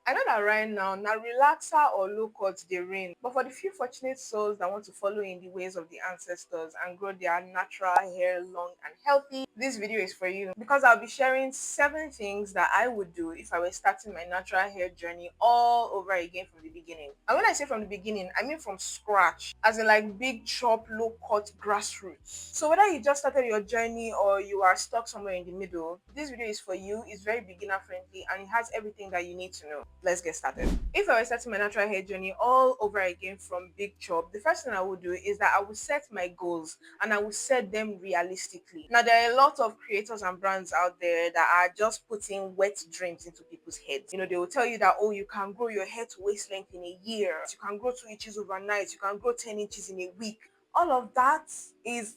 I know that right now relaxer or low cut they reign, but for the few fortunate souls that want to follow in the ways of the ancestors and grow their natural hair long and healthy, this video is for you because I'll be sharing 7 things that I would do if I were starting my natural hair journey all over again from the beginning. And when I say from the beginning, I mean from scratch, as in like big chop, low cut grassroots. So whether you just started your journey or you are stuck somewhere in the middle, this video is for you. It's very beginner friendly and it has everything that you need to know. Let's get started. If I were starting my natural hair journey all over again from big chop, the first thing I would do is that I would set my goals and I would set them realistically. Now, there are a lot of creators and brands out there that are just putting wet dreams into people's heads. They will tell you that, oh, you can grow your hair to waist length in a year, you can grow 2 inches overnight, you can grow 10 inches in a week. All of that is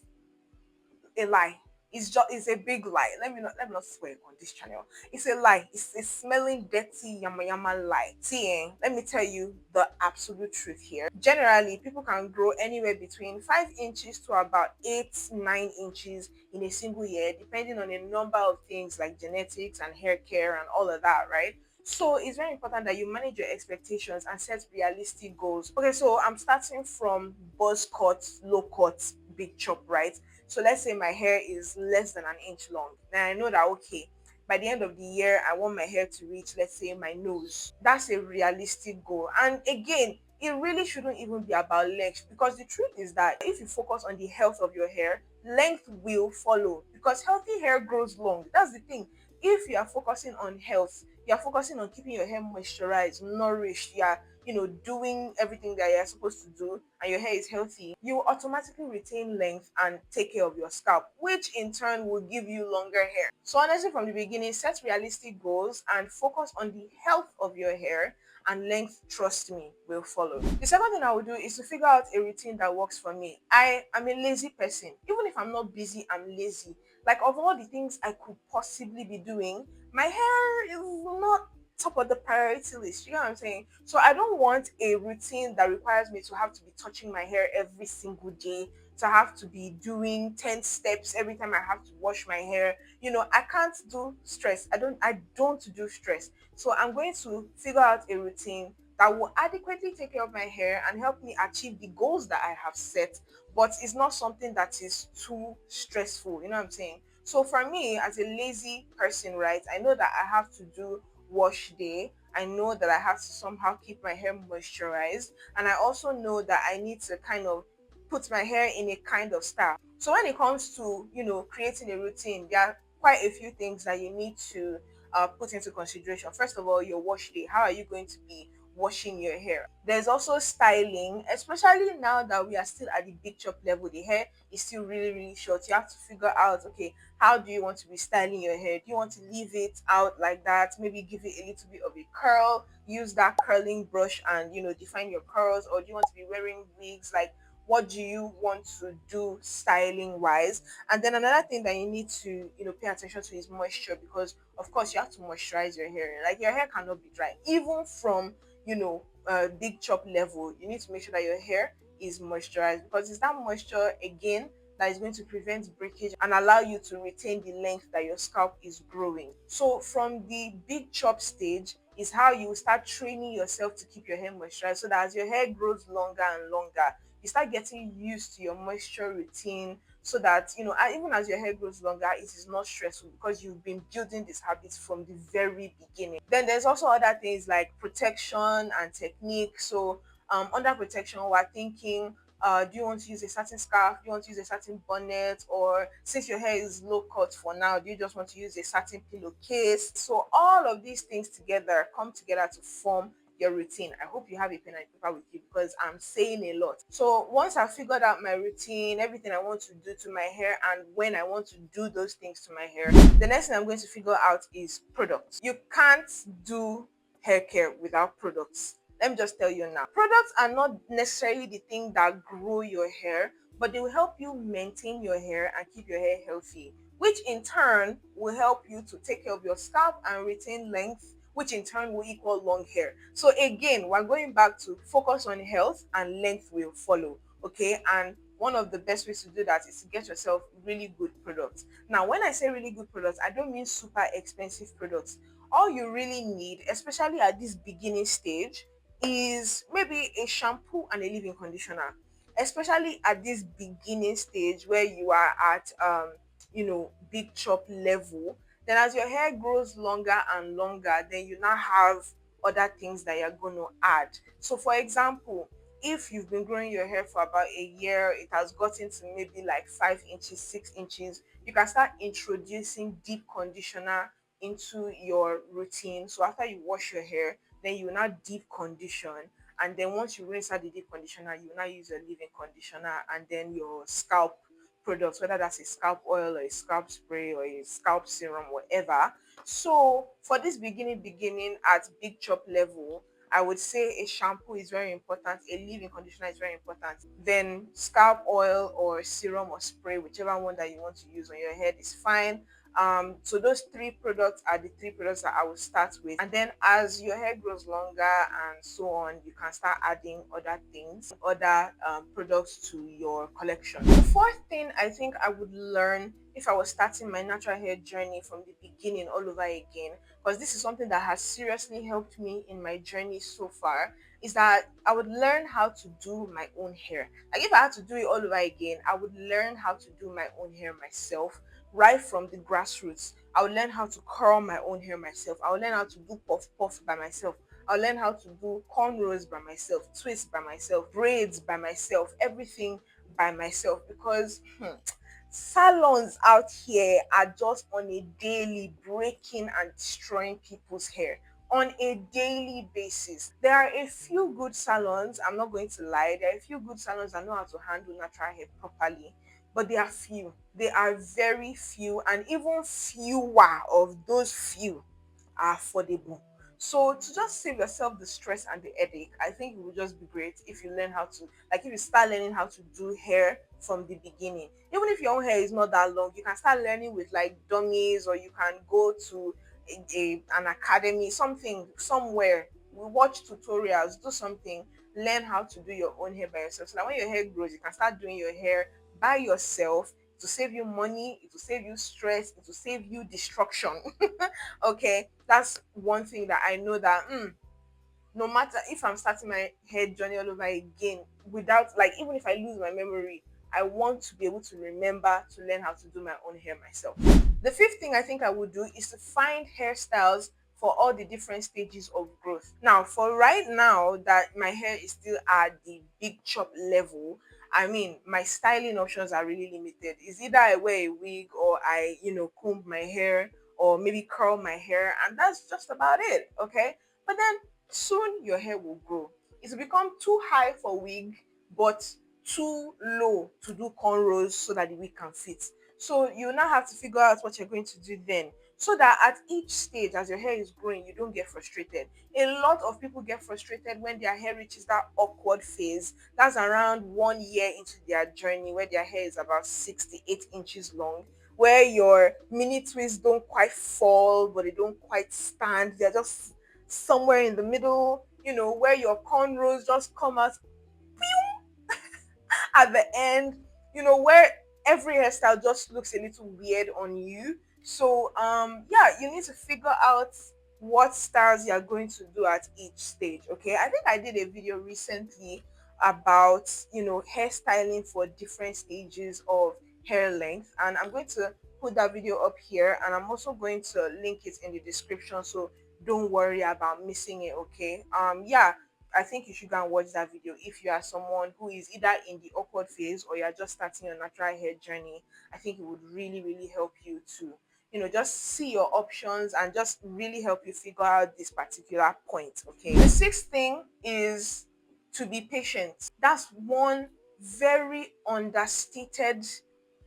a lie. It's a big lie. Let me not swear on this channel. It's a lie. It's a smelling dirty yama yama lie. See, let me tell you the absolute truth here. Generally, people can grow anywhere between 5 inches to about 8 9 inches in a single year, depending on a number of things like genetics and hair care and all of that, right? So it's very important that you manage your expectations and set realistic goals. Okay, so I'm starting from buzz cut, low cut, big chop, right? So let's say my hair is less than an inch long. Then I know that, okay, by the end of the year, I want my hair to reach, let's say, my nose. That's a realistic goal. And again, it really shouldn't even be about length, because the truth is that if you focus on the health of your hair, length will follow, because healthy hair grows long. That's the thing. If you are focusing on health, you are focusing on keeping your hair moisturized, nourished, doing everything that you're supposed to do, and your hair is healthy, you will automatically retain length and take care of your scalp, which in turn will give you longer hair. So honestly, from the beginning, set realistic goals and focus on the health of your hair, and length, trust me, will follow. The second thing I will do is to figure out a routine that works for me. I am a lazy person. Even if I'm not busy, I'm lazy. Like, of all the things I could possibly be doing, my hair is not top of the priority list. You know what I'm saying? So I don't want a routine that requires me to have to be touching my hair every single day, to have to be doing 10 steps every time I have to wash my hair. I can't do stress. I don't do stress. So I'm going to figure out a routine that will adequately take care of my hair and help me achieve the goals that I have set, but it's not something that is too stressful. You know what I'm saying? So for me, as a lazy person, right, I know that I have to do wash day. I know that I have to somehow keep my hair moisturized. And I also know that I need to kind of put my hair in a kind of style. So when it comes to, creating a routine, there are quite a few things that you need to put into consideration. First of all, your wash day. How are you going to be washing your hair? There's also styling, especially now that we are still at the big chop level. The hair is still really, really short. You have to figure out, okay, how do you want to be styling your hair? Do you want to leave it out like that? Maybe give it a little bit of a curl, use that curling brush and, define your curls, or do you want to be wearing wigs? Like, what do you want to do styling wise? And then another thing that you need to, pay attention to is moisture, because of course you have to moisturize your hair. Like, your hair cannot be dry. Even from, big chop level, you need to make sure that your hair is moisturized, because it's that moisture again that is going to prevent breakage and allow you to retain the length that your scalp is growing. So from the big chop stage is how you start training yourself to keep your hair moisturized, so that as your hair grows longer and longer, you start getting used to your moisture routine, so that and even as your hair grows longer, it is not stressful because you've been building this habit from the very beginning. Then there's also other things like protection and technique. So under protection, we're thinking, do you want to use a certain scarf? Do you want to use a certain bonnet? Or since your hair is low cut for now, do you just want to use a certain pillowcase? So all of these things together come together to form your routine. I hope you have a pen and paper with you, because I'm saying a lot. So once I figured out my routine, everything I want to do to my hair, and when I want to do those things to my hair, the next thing I'm going to figure out is products. You can't do hair care without products. Let me just tell you now. Products are not necessarily the thing that grow your hair, but they will help you maintain your hair and keep your hair healthy, which in turn will help you to take care of your scalp and retain length, which in turn will equal long hair. So again, we're going back to focus on health, and length will follow. Okay. And one of the best ways to do that is to get yourself really good products. Now, when I say really good products, I don't mean super expensive products. All you really need, especially at this beginning stage, is maybe a shampoo and a leave-in conditioner. Especially at this beginning stage where you are at big chop level. Then as your hair grows longer and longer, then you now have other things that you're going to add. So for example, if you've been growing your hair for about a year, it has gotten to maybe like 5 inches, 6 inches, you can start introducing deep conditioner into your routine. So after you wash your hair, then you will now deep condition. And then once you rinse out the deep conditioner, you will now use your leave-in conditioner and then your scalp products, whether that's a scalp oil or a scalp spray or a scalp serum, whatever. So for this beginning at big chop level, I would say a shampoo is very important, a leave-in conditioner is very important. Then scalp oil or serum or spray, whichever one that you want to use on your head is fine. So those three products are the three products that I will start with. And then as your hair grows longer and so on, you can start adding other things, other products to your collection. The fourth thing I think I would learn if I was starting my natural hair journey from the beginning all over again, because this is something that has seriously helped me in my journey so far, is that I would learn how to do my own hair. Like if I had to do it all over again, I would learn how to do my own hair myself right from the grassroots. I would learn how to curl my own hair myself. I would learn how to do puff puff by myself. I'll learn how to do cornrows by myself, twists by myself, braids by myself, everything by myself, because salons out here are just on a daily breaking and destroying people's hair on a daily basis. There are a few good salons, I'm not going to lie, there are a few good salons that know how to handle natural hair properly, but they are few. They are very few, and even fewer of those few are affordable. So to just save yourself the stress and the headache, I think it would just be great if you learn how to, like if you start learning how to do hair from the beginning. Even if your own hair is not that long, you can start learning with like dummies, or you can go to an academy, something somewhere. We watch tutorials, do something, learn how to do your own hair by yourself. So that when your hair grows, you can start doing your hair by yourself. To save you money, it will save you stress, it will save you destruction. Okay, that's one thing that I know that no matter if I'm starting my hair journey all over again, without, like, even if I lose my memory, I want to be able to remember to learn how to do my own hair myself. The fifth thing I think I would do is to find hairstyles for all the different stages of growth. Now, for right now that my hair is still at the big chop level, I mean, my styling options are really limited. It's either I wear a wig or I, comb my hair or maybe curl my hair, and that's just about it. Okay. But then soon your hair will grow. It will become too high for wig, but too low to do cornrows so that the wig can fit. So you now have to figure out what you're going to do then, so that at each stage as your hair is growing, you don't get frustrated. A lot of people get frustrated when their hair reaches that awkward phase. That's around 1 year into their journey, where their hair is about 6 to 8 inches long, where your mini twists don't quite fall, but they don't quite stand. They're just somewhere in the middle, where your cornrows just come out at the end, where every hairstyle just looks a little weird on you. So yeah, you need to figure out what styles you're going to do at each stage. Okay, I think I did a video recently about hairstyling for different stages of hair length, and I'm going to put that video up here, and I'm also going to link it in the description, so don't worry about missing it. Okay, yeah, I think you should go and watch that video if you are someone who is either in the awkward phase or you're just starting your natural hair journey. I think it would really, really help you to, just see your options and just really help you figure out this particular point. Okay. The sixth thing is to be patient. That's one very understated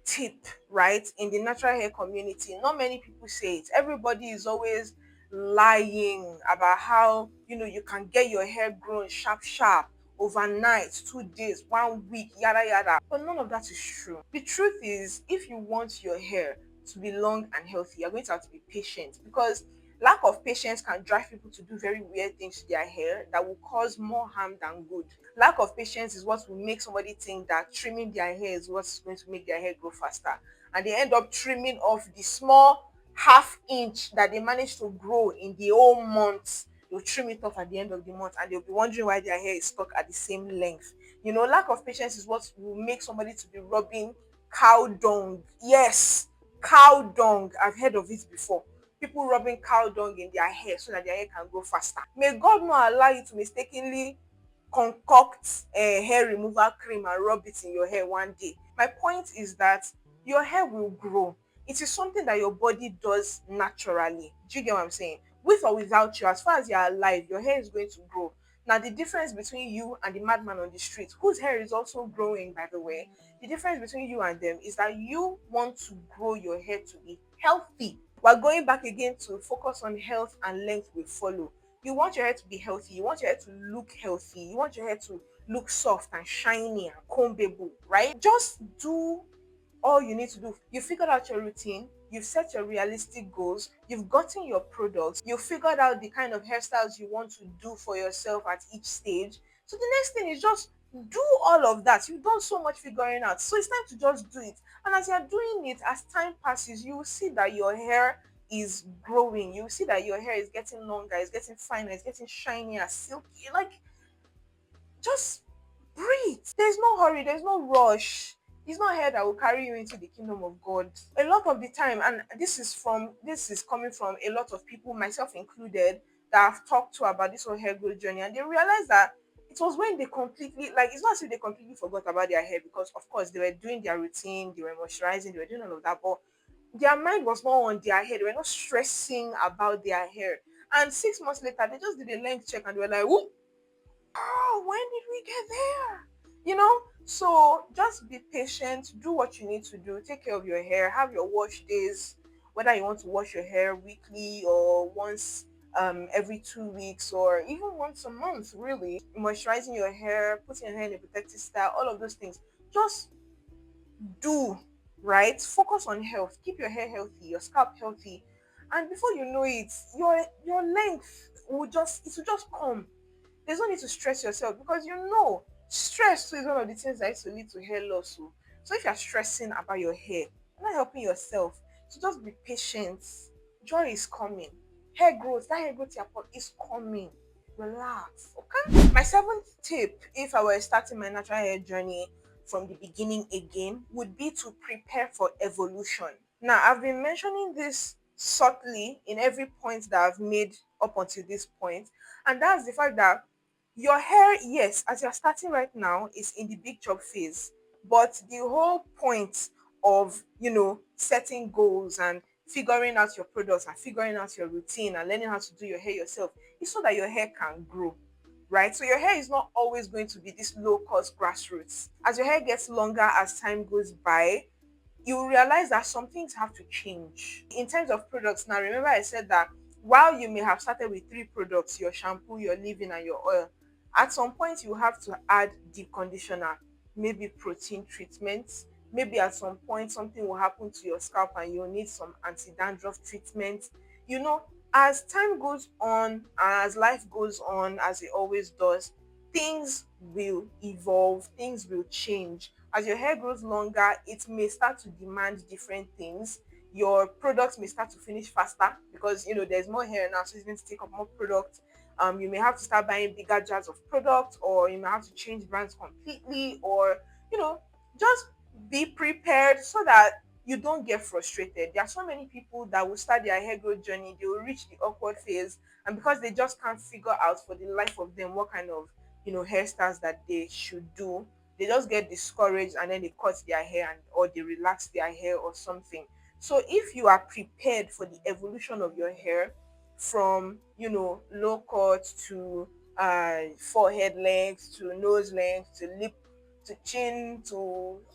tip, right, in the natural hair community. Not many people say it. Everybody is always lying about how you can get your hair grown sharp sharp overnight, 2 days, 1 week, yada yada, but none of that is true. The truth is, if you want your hair to be long and healthy, you're going to have to be patient, because lack of patience can drive people to do very weird things to their hair that will cause more harm than good. Lack of patience is what will make somebody think that trimming their hair is what's going to make their hair grow faster, and they end up trimming off the small half inch that they managed to grow in the whole month, they'll trim it off at the end of the month and they'll be wondering why their hair is stuck at the same length. Lack of patience is what will make somebody to be rubbing cow dung. Yes, cow dung. I've heard of it before. People rubbing cow dung in their hair so that their hair can grow faster. May God not allow you to mistakenly concoct a hair removal cream and rub it in your hair one day. My point is that your hair will grow. It is something that your body does naturally. Do you get what I'm saying? With or without you, as far as you're alive, your hair is going to grow. Now, the difference between you and the madman on the street, whose hair is also growing, by the way, the difference between you and them is that you want to grow your hair to be healthy. We're going back again to focus on health and length will follow. You want your hair to be healthy, you want your hair to look healthy, you want your hair to look soft and shiny and combable, right? Just do all you need to do. You figured out your routine, you've set your realistic goals, you've gotten your products, you've figured out the kind of hairstyles you want to do for yourself at each stage. So the next thing is just do all of that. You've done so much figuring out. So it's time to just do it. And as you're doing it, as time passes, you will see that your hair is growing. You will see that your hair is getting longer, it's getting finer, it's getting shinier, silky. Like, just breathe. There's no hurry, there's no rush. It's not hair that will carry you into the kingdom of God. A lot of the time, and this is coming from a lot of people, myself included, that I've talked to about this whole hair growth journey, and they realize that it was when they completely, like, it's not as if they completely forgot about their hair, because of course they were doing their routine, they were moisturizing, they were doing all of that, but their mind was not on their hair. They were not stressing about their hair. And 6 months later, they just did a length check and they were like, "Whoop, oh, when did we get there?" So just be patient, do what you need to do, take care of your hair, have your wash days, whether you want to wash your hair weekly or once every 2 weeks or even once a month, really. Moisturizing your hair, putting your hair in a protective style, all of those things. Just do, right? Focus on health, keep your hair healthy, your scalp healthy, and before you know it, your length will just come. There's no need to stress yourself, because stress too is one of the things that used to lead to hair loss. So if you're stressing about your hair, you're not helping yourself. So just be patient. Joy is coming. That hair growth is coming. Relax. Okay. My seventh tip, if I were starting my natural hair journey from the beginning again, would be to prepare for evolution. Now, I've been mentioning this subtly in every point that I've made up until this point, and that's the fact that your hair, yes, as you're starting right now, is in the big chop phase. But the whole point of, setting goals and figuring out your products and figuring out your routine and learning how to do your hair yourself is so that your hair can grow, right? So your hair is not always going to be this low cost grassroots. As your hair gets longer as time goes by, you realize that some things have to change. In terms of products, now remember I said that while you may have started with three products, your shampoo, your leave-in, and your oil, at some point you have to add deep conditioner, maybe protein treatments. Maybe at some point something will happen to your scalp and you'll need some anti-dandruff treatment. You know, as time goes on and as life goes on, as it always does, things will evolve, things will change. As your hair grows longer, it may start to demand different things. Your products may start to finish faster because there's more hair now, so it's going to take up more product. You may have to start buying bigger jars of product, or you may have to change brands completely, or you know, just be prepared so that you don't get frustrated. There are so many people that will start their hair growth journey, they will reach the awkward phase, and because they just can't figure out for the life of them what kind of hairstyles that they should do, they just get discouraged and then they cut their hair or they relax their hair or something. So if you are prepared for the evolution of your hair from low cut to forehead length to nose length to lip to chin to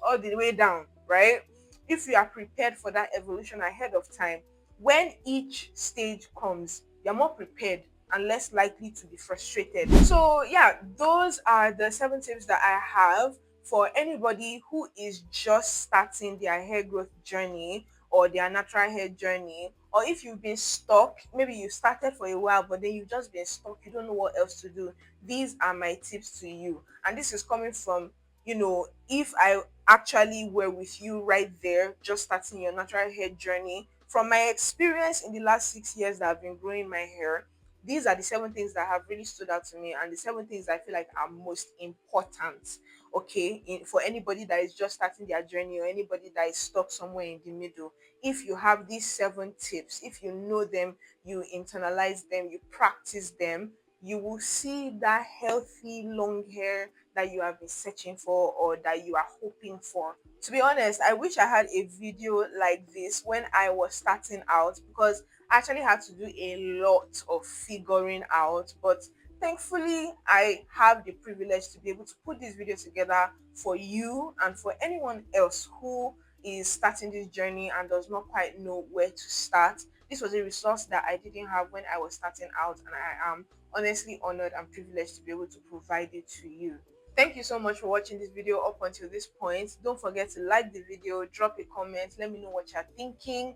all the way down, right? If you are prepared for that evolution ahead of time, when each stage comes, you're more prepared and less likely to be frustrated. So, yeah, those are the 7 tips that I have for anybody who is just starting their hair growth journey or their natural hair journey. Or if you've been stuck, maybe you started for a while, but then you've just been stuck, you don't know what else to do. These are my tips to you. And this is coming from, if I actually were with you right there, just starting your natural hair journey From my experience in the last 6 years that I've been growing my hair, these are the 7 things that have really stood out to me, and the 7 things I feel like are most important. Okay, for anybody that is just starting their journey or anybody that is stuck somewhere in the middle, if you have these 7 tips, if you know them, you internalize them, you practice them, you will see that healthy long hair that you have been searching for or that you are hoping for. To be honest, I wish I had a video like this when I was starting out, because I actually had to do a lot of figuring out. But thankfully, I have the privilege to be able to put this video together for you and for anyone else who is starting this journey and does not quite know where to start. This was a resource that I didn't have when I was starting out, and I am honestly honored and privileged to be able to provide it to you. Thank you so much for watching this video up until this point. Don't forget to like the video, drop a comment, let me know what you're thinking,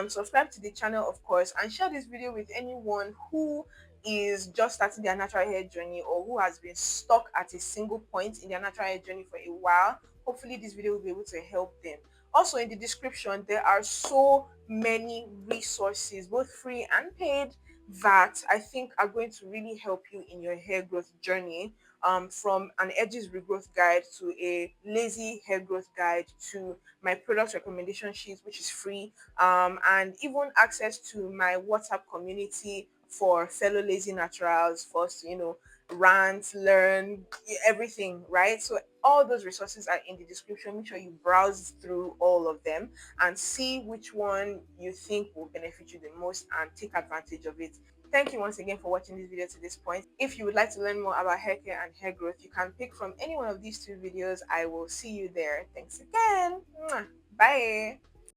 subscribe to the channel, of course, and share this video with anyone who is just starting their natural hair journey or who has been stuck at a single point in their natural hair journey for a while. Hopefully this video will be able to help them. Also, in the description there are so many resources, both free and paid, that I think are going to really help you in your hair growth journey, from an edges regrowth guide to a lazy hair growth guide to my product recommendation sheet, which is free, and even access to my WhatsApp community for fellow lazy naturals for us to, rant, learn, everything, right? So all those resources are in the description. Make sure you browse through all of them and see which one you think will benefit you the most and take advantage of it. Thank you once again for watching this video to this point. If you would like to learn more about hair care and hair growth, you can pick from any one of these 2 videos. I will see you there. Thanks again. Mwah. Bye.